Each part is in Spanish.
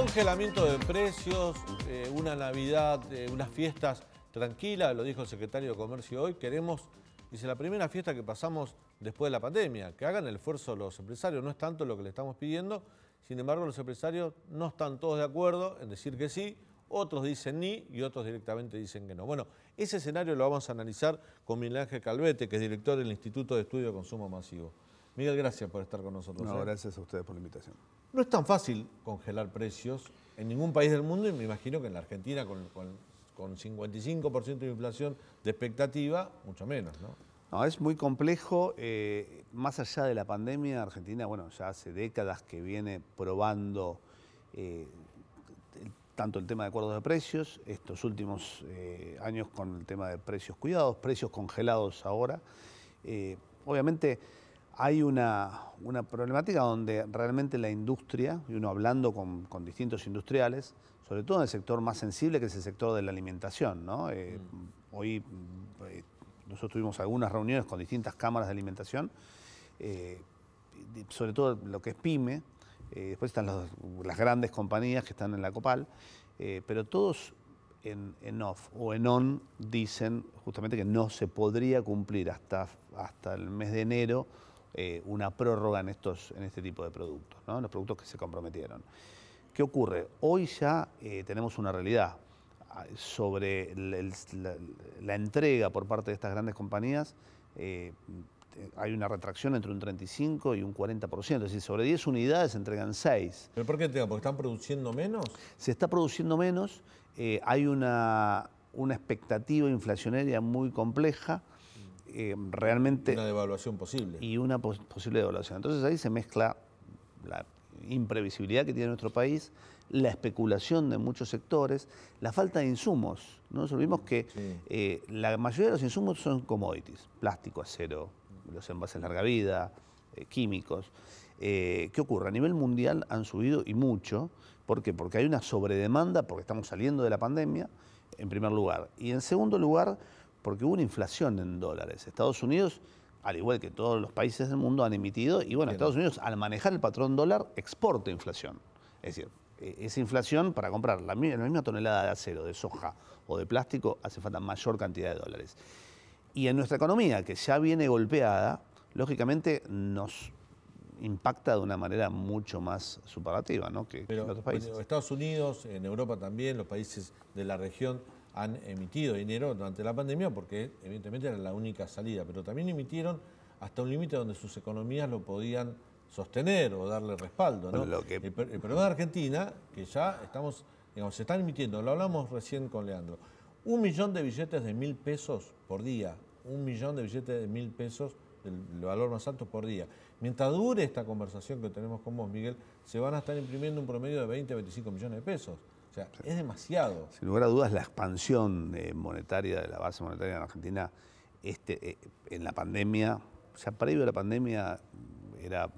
Congelamiento de precios, una Navidad, unas fiestas tranquilas, lo dijo el secretario de Comercio hoy. Queremos, dice, la primera fiesta que pasamos después de la pandemia, que hagan el esfuerzo los empresarios, no es tanto lo que le estamos pidiendo. Sin embargo, los empresarios no están todos de acuerdo en decir que sí, otros dicen ni y otros directamente dicen que no. Bueno, ese escenario lo vamos a analizar con Miguel Ángel Calvete, que es director del Instituto de Estudio de Consumo Masivo. Miguel, gracias por estar con nosotros. No, gracias a ustedes por la invitación. No es tan fácil congelar precios en ningún país del mundo y me imagino que en la Argentina con 55% de inflación de expectativa, mucho menos, ¿no? No, es muy complejo. Más allá de la pandemia, Argentina, bueno, ya hace décadas que viene probando tanto el tema de acuerdos de precios, estos últimos años con el tema de precios cuidados, precios congelados ahora. Obviamente hay una problemática donde realmente la industria, y uno hablando con distintos industriales, sobre todo en el sector más sensible, que es el sector de la alimentación, ¿no? Hoy nosotros tuvimos algunas reuniones con distintas cámaras de alimentación, sobre todo lo que es PYME, después están las grandes compañías que están en la COPAL, pero todos en off o en on dicen justamente que no se podría cumplir hasta el mes de enero una prórroga en este tipo de productos, ¿no? Los productos que se comprometieron. ¿Qué ocurre? Hoy ya tenemos una realidad sobre la entrega por parte de estas grandes compañías. Hay una retracción entre un 35 y un 40%, es decir, sobre 10 unidades se entregan 6. ¿Pero por qué te digo? ¿Porque están produciendo menos? Se está produciendo menos, hay una expectativa inflacionaria muy compleja, realmente... Una devaluación posible. Y una posible devaluación. Entonces ahí se mezcla la imprevisibilidad que tiene nuestro país, la especulación de muchos sectores, la falta de insumos. No nos olvidemos que la mayoría de los insumos son commodities, plástico, acero, los envases larga vida, químicos. ¿Qué ocurre? A nivel mundial han subido y mucho. ¿Por qué? Porque hay una sobredemanda, porque estamos saliendo de la pandemia, en primer lugar. Y en segundo lugar, porque hubo una inflación en dólares. Estados Unidos, al igual que todos los países del mundo, han emitido, y bueno, Estados Unidos, al manejar el patrón dólar, exporta inflación. Es decir, esa inflación, para comprar la misma tonelada de acero, de soja o de plástico, hace falta mayor cantidad de dólares. Y en nuestra economía, que ya viene golpeada, lógicamente nos impacta de una manera mucho más superativa, ¿no? que en otros países. Pero Estados Unidos, en Europa también, los países de la región han emitido dinero durante la pandemia porque evidentemente era la única salida, pero también emitieron hasta un límite donde sus economías lo podían sostener o darle respaldo, ¿no? Bueno, el problema de Argentina, que ya estamos, digamos, se están emitiendo, lo hablamos recién con Leandro, 1 millón de billetes de 1.000 pesos por día, 1 millón de billetes de 1.000 pesos, el valor más alto por día. Mientras dure esta conversación que tenemos con vos, Miguel, se van a estar imprimiendo un promedio de 20 a 25 millones de pesos. O sea, es demasiado. Sin lugar a dudas, la expansión monetaria de la base monetaria en Argentina en la pandemia, o sea, previo a la pandemia era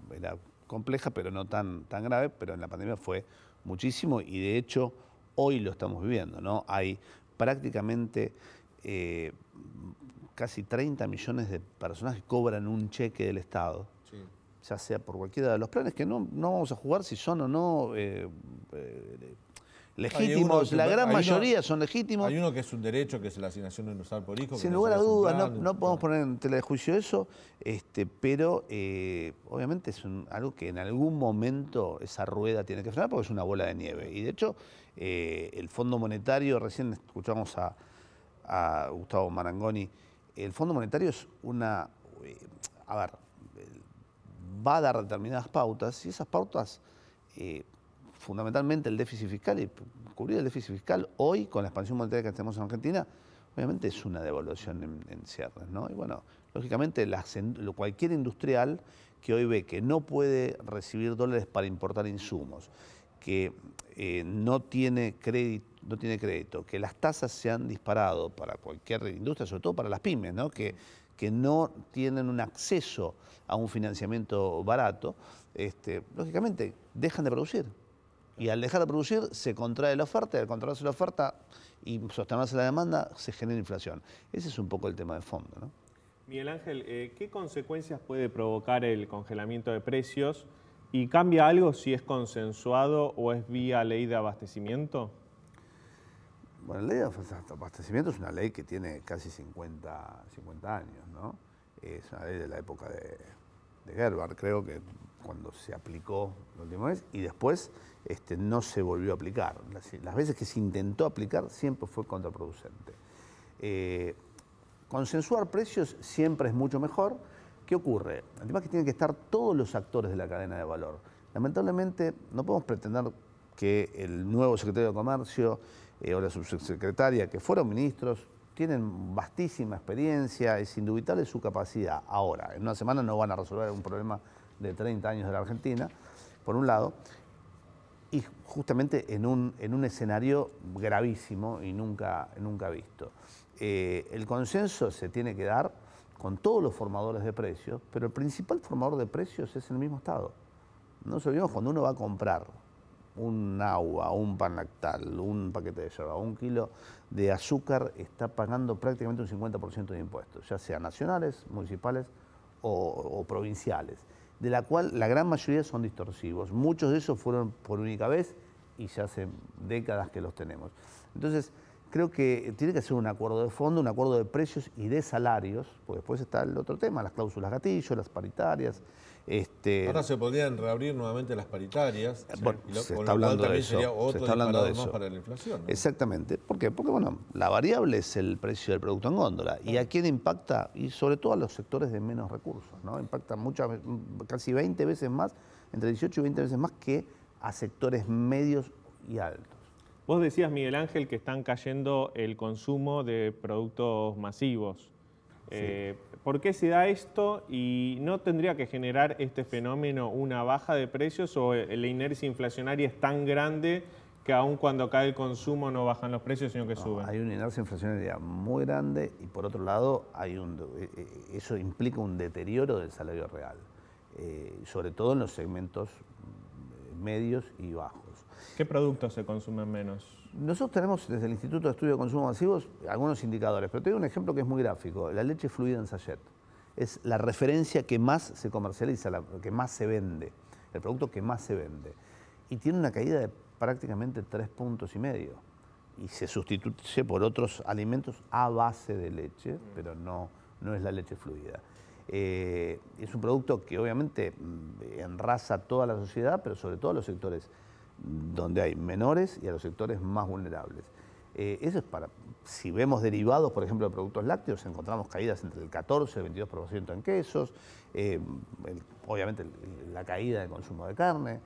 compleja, pero no tan grave, pero en la pandemia fue muchísimo y de hecho hoy lo estamos viviendo, ¿no? Hay prácticamente casi 30 millones de personas que cobran un cheque del Estado, sí, ya sea por cualquiera de los planes, que no vamos a jugar si son o no legítimos, la gran mayoría son legítimos. Hay uno que es un derecho, que es la asignación universal por hijo. Sin lugar a dudas, no podemos poner en tela de juicio eso, pero obviamente es algo que en algún momento esa rueda tiene que frenar porque es una bola de nieve. Y de hecho, el Fondo Monetario, recién escuchamos a Gustavo Marangoni, el Fondo Monetario es va a dar determinadas pautas y esas pautas... fundamentalmente el déficit fiscal y cubrir el déficit fiscal hoy con la expansión monetaria que tenemos en Argentina, obviamente es una devaluación en cierres, ¿no? Y bueno, lógicamente cualquier industrial que hoy ve que no puede recibir dólares para importar insumos, que no tiene crédito, que las tasas se han disparado para cualquier industria, sobre todo para las pymes, ¿no? Que no tienen un acceso a un financiamiento barato, lógicamente dejan de producir. Y al dejar de producir se contrae la oferta, y al contraerse la oferta y sostenerse la demanda se genera inflación. Ese es un poco el tema de fondo, ¿no? Miguel Ángel, ¿qué consecuencias puede provocar el congelamiento de precios ¿Y cambia algo si es consensuado o es vía ley de abastecimiento? Bueno, la ley de abastecimiento es una ley que tiene casi 50 años, ¿no? Es una ley de la época de Gerber, creo que cuando se aplicó la última vez, y después no se volvió a aplicar. Las veces que se intentó aplicar siempre fue contraproducente. Consensuar precios siempre es mucho mejor. ¿Qué ocurre? El tema es que tienen que estar todos los actores de la cadena de valor. Lamentablemente no podemos pretender que el nuevo secretario de Comercio o la subsecretaria, que fueron ministros, tienen vastísima experiencia, es indubitable su capacidad. Ahora, en una semana no van a resolver un problema de 30 años de la Argentina, por un lado, y justamente en un escenario gravísimo y nunca visto. El consenso se tiene que dar con todos los formadores de precios, pero el principal formador de precios es el mismo Estado. No nos olvidemos, cuando uno va a comprar un agua, un pan lactal, un paquete de yerba, un kilo de azúcar, está pagando prácticamente un 50% de impuestos, ya sean nacionales, municipales o provinciales, de la cual la gran mayoría son distorsivos. Muchos de esos fueron por única vez y ya hace décadas que los tenemos. Entonces, creo que tiene que ser un acuerdo de fondo, un acuerdo de precios y de salarios, porque después está el otro tema, las cláusulas gatillo, las paritarias. Ahora se podrían reabrir nuevamente las paritarias, bueno, y se está hablando de eso. Sería otro se está hablando de más eso. para la inflación, ¿no? Exactamente. ¿Por qué? Porque bueno, la variable es el precio del producto en góndola. ¿Y a quién impacta? Y sobre todo a los sectores de menos recursos, ¿no? Impacta casi 20 veces más, entre 18 y 20 veces más que a sectores medios y altos. Vos decías, Miguel Ángel, que están cayendo el consumo de productos masivos. Sí. ¿Por qué se da esto y no tendría que generar este fenómeno una baja de precios o la inercia inflacionaria es tan grande que aun cuando cae el consumo no bajan los precios sino que suben? Hay una inercia inflacionaria muy grande y por otro lado eso implica un deterioro del salario real, sobre todo en los segmentos medios y bajos. ¿Qué productos se consumen menos? Nosotros tenemos desde el Instituto de Estudio de Consumos Masivos algunos indicadores, pero te doy un ejemplo que es muy gráfico. La leche fluida en sachet es la referencia que más se comercializa, que más se vende, el producto que más se vende. Y tiene una caída de prácticamente 3,5 puntos y se sustituye por otros alimentos a base de leche, pero no es la leche fluida. Es un producto que obviamente enrasa a toda la sociedad, pero sobre todo a los sectores donde hay menores y a los sectores más vulnerables. Eso es para, si vemos derivados, por ejemplo, de productos lácteos, encontramos caídas entre el 14 y el 22% en quesos, obviamente la caída del consumo de carne,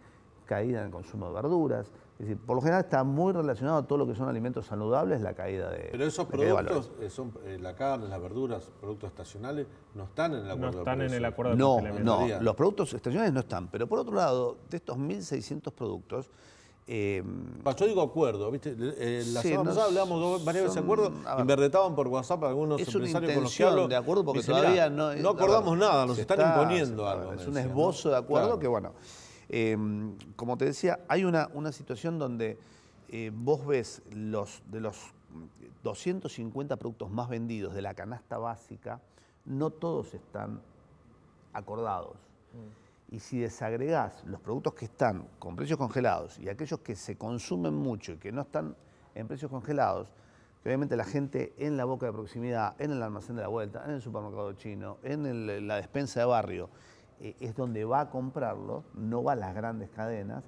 caída en el consumo de verduras. Es decir, por lo general está muy relacionado a todo lo que son alimentos saludables, la caída de Pero esos productos, son la carne, las verduras, productos estacionales, no están en el acuerdo de precios. No están en el acuerdo de precios. No, los productos estacionales no están. Pero por otro lado, de estos 1.600 productos... yo digo acuerdo, ¿viste? La semana pasada hablamos varias veces de acuerdo y me retaban por WhatsApp algunos empresarios con los que hablo. De acuerdo porque dicen, todavía no acordamos nada, nos están imponiendo algo. Es un esbozo de acuerdo que, bueno... como te decía, hay una situación donde vos ves de los 250 productos más vendidos de la canasta básica, no todos están acordados. Y si desagregás los productos que están con precios congelados y aquellos que se consumen mucho y que no están en precios congelados, que obviamente la gente en la boca de proximidad, en el almacén de la vuelta, en el supermercado chino, en la despensa de barrio, es donde va a comprarlo, no va a las grandes cadenas,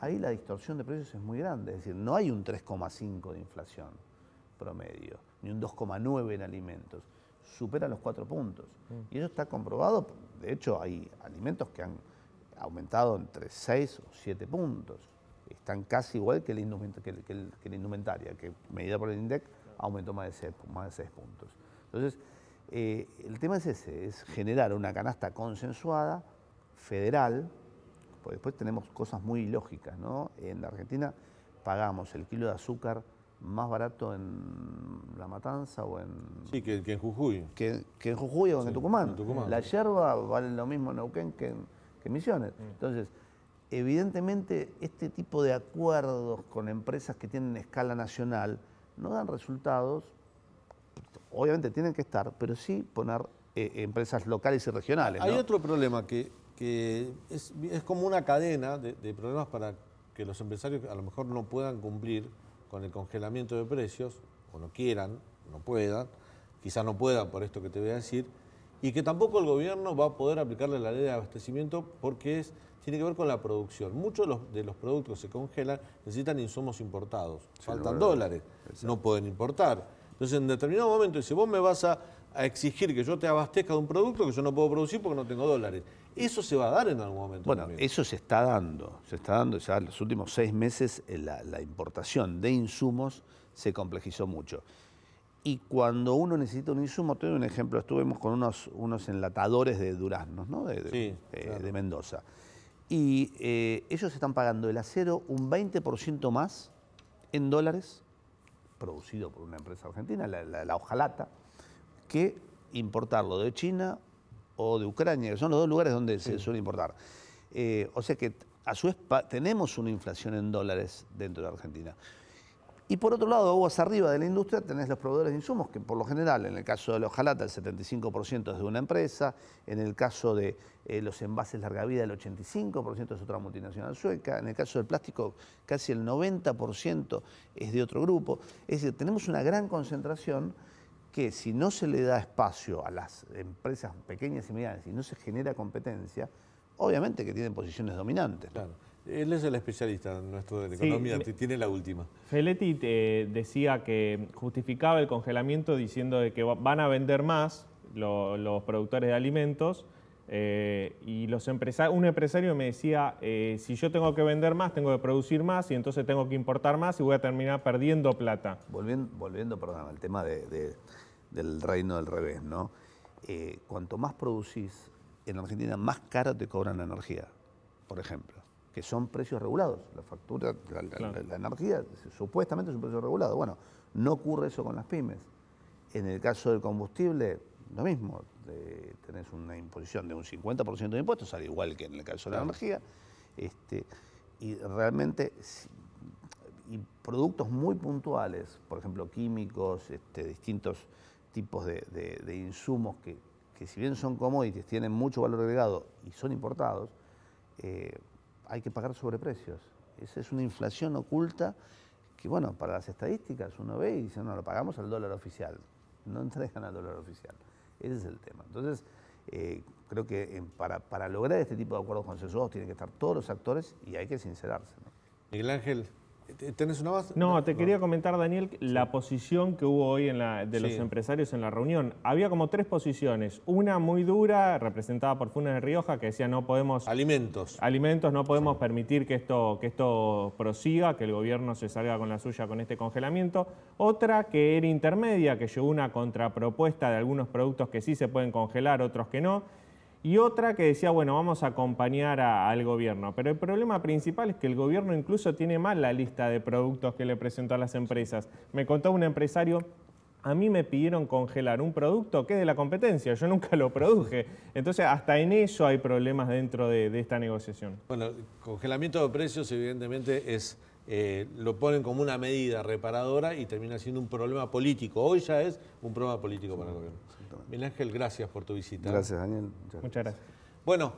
ahí la distorsión de precios es muy grande. Es decir, no hay un 3,5 de inflación promedio, ni un 2,9 en alimentos. Supera los 4 puntos. Y eso está comprobado. De hecho, hay alimentos que han aumentado entre 6 o 7 puntos. Están casi igual que la indumentaria, que medida por el INDEC aumentó más de 6 puntos. Entonces, el tema es ese, es generar una canasta consensuada, federal, porque después tenemos cosas muy ilógicas, ¿no? En la Argentina pagamos el kilo de azúcar más barato en La Matanza o en... Sí, que en Jujuy. Que en Jujuy o en Tucumán. En Tucumán. La yerba vale lo mismo en Neuquén que en Misiones. Entonces, evidentemente, este tipo de acuerdos con empresas que tienen escala nacional no dan resultados. Obviamente tienen que estar, pero sí poner empresas locales y regionales, ¿no? Hay otro problema que que es como una cadena de problemas para que los empresarios a lo mejor no puedan cumplir con el congelamiento de precios, o no quieran, no puedan, quizás no puedan por esto que te voy a decir, y que tampoco el gobierno va a poder aplicarle la ley de abastecimiento porque tiene que ver con la producción. Muchos de los productos que se congelan necesitan insumos importados, faltan dólares, no pueden importar. Entonces, en determinado momento, dice, vos me vas a exigir que yo te abastezca de un producto que yo no puedo producir porque no tengo dólares. Eso se va a dar en algún momento. Bueno, también. eso se está dando ya en los últimos 6 meses la importación de insumos se complejizó mucho. Y cuando uno necesita un insumo, te doy un ejemplo, estuvimos con unos enlatadores de duraznos, ¿no? De Mendoza. Y ellos están pagando el acero un 20% más en dólares, producido por una empresa argentina, la hojalata, que importarlo de China o de Ucrania, que son los dos lugares donde se suele importar. O sea que a su vez tenemos una inflación en dólares dentro de Argentina. Y por otro lado, aguas arriba de la industria tenés los proveedores de insumos, que por lo general, en el caso de la hojalata, el 75% es de una empresa, en el caso de los envases larga vida, el 85% es otra multinacional sueca, en el caso del plástico, casi el 90% es de otro grupo. Es decir, tenemos una gran concentración que si no se le da espacio a las empresas pequeñas y medianas y no se genera competencia, obviamente que tienen posiciones dominantes. Claro. Él es el especialista nuestro de la economía, tiene la última. Feletti decía que justificaba el congelamiento diciendo de que van a vender más los productores de alimentos y un empresario me decía, si yo tengo que vender más, tengo que producir más y entonces tengo que importar más y voy a terminar perdiendo plata. Volviendo perdón, al tema del reino del revés, ¿no? Cuanto más producís, en Argentina más caro te cobran la energía, por ejemplo, que son precios regulados. La factura, la energía, supuestamente es un precio regulado. Bueno, no ocurre eso con las pymes. En el caso del combustible, lo mismo. Tenés una imposición de un 50% de impuestos, al igual que en el caso de la energía. Y realmente, y productos muy puntuales, por ejemplo, químicos, distintos tipos de insumos que si bien son commodities, tienen mucho valor agregado y son importados, hay que pagar sobreprecios. Esa es una inflación oculta que, bueno, para las estadísticas uno ve y dice, no, lo pagamos al dólar oficial. No entregan al dólar oficial. Ese es el tema. Entonces, creo que para lograr este tipo de acuerdos consensuados tienen que estar todos los actores y hay que sincerarse, ¿no? Miguel Ángel, ¿tenés una más? No, te quería comentar, Daniel, la posición que hubo hoy de los empresarios en la reunión. Había como 3 posiciones. Una muy dura, representada por Funes de Rioja, que decía no podemos... Alimentos, no podemos permitir que esto prosiga, que el gobierno se salga con la suya con este congelamiento. Otra que era intermedia, que llevó una contrapropuesta de algunos productos que sí se pueden congelar, otros que no. Y otra que decía, bueno, vamos a acompañar al gobierno. Pero el problema principal es que el gobierno incluso tiene mal la lista de productos que le presentó a las empresas. Me contó un empresario, a mí me pidieron congelar un producto que es de la competencia, yo nunca lo produje. Entonces, hasta en eso hay problemas dentro de esta negociación. Bueno, el congelamiento de precios evidentemente lo ponen como una medida reparadora y termina siendo un problema político. Hoy ya es un problema político para el gobierno. Miguel Ángel, gracias por tu visita. Gracias, Daniel. Muchas gracias. Bueno.